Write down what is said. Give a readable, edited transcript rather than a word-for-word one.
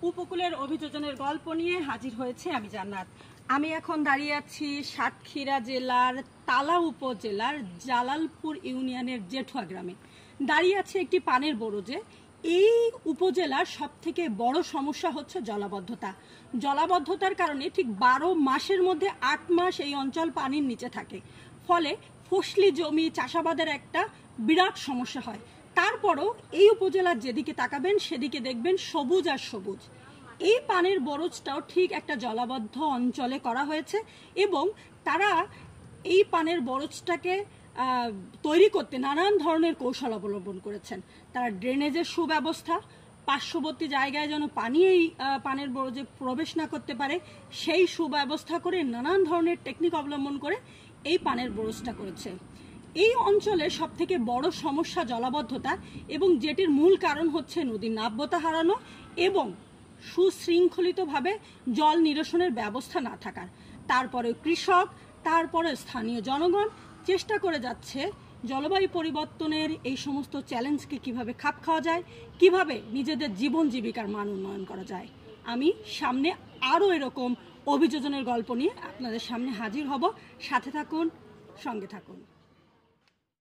উপকূলের অভিযোজনের গল্প নিয়ে হাজির হয়েছে আমি জান্নাত। আমি এখন দাঁড়িয়ে আছি সাতক্ষীরা জেলার তালা উপজেলার জালালপুর ইউনিয়নের জেঠুয়া গ্রামে। দাঁড়িয়ে আছে একটি পানের বরজে। এই উপজেলার সবথেকে বড় সমস্যা হচ্ছে জলাবদ্ধতা। জলাবদ্ধতার কারণে ঠিক 12 মাসের মধ্যে 8 মাস এই অঞ্চল পানির নিচে থাকে, ফলে ফসলি জমি চাষাবাদের একটা বিরাট সমস্যা হয়। তারপরও এই উপজেলার যেদিকে তাকাবেন সেদিকে দেখবেন সবুজ আর সবুজ। এই পানের বরজটাও ঠিক একটা জলাবদ্ধ অঞ্চলে করা হয়েছে এবং তারা এই পানের বরজটাকে তৈরি করতে নানান ধরনের কৌশল অবলম্বন করেছেন। তারা ড্রেনেজের সুব্যবস্থা, পার্শ্ববর্তী জায়গায় যেন পানি এই পানের বরজে প্রবেশ না করতে পারে সেই সুব্যবস্থা করে নানান ধরনের টেকনিক অবলম্বন করে এই পানের বরজটা করেছে। এই অঞ্চলের সবথেকে বড় সমস্যা জলাবদ্ধতা এবং যেটির মূল কারণ হচ্ছে নদীর নাব্যতা হারানো এবং সুশৃঙ্খলিতভাবে জল নিরসনের ব্যবস্থা না থাকার। তারপরে কৃষক, তারপরে স্থানীয় জনগণ চেষ্টা করে যাচ্ছে জলবায়ু পরিবর্তনের এই সমস্ত চ্যালেঞ্জকে কিভাবে খাপ খাওয়া যায়, কিভাবে নিজেদের জীবন জীবিকার মান উন্নয়ন করা যায়। আমি সামনে আরও এরকম অভিযোজনের গল্প নিয়ে আপনাদের সামনে হাজির হব। সাথে থাকুন, সঙ্গে থাকুন।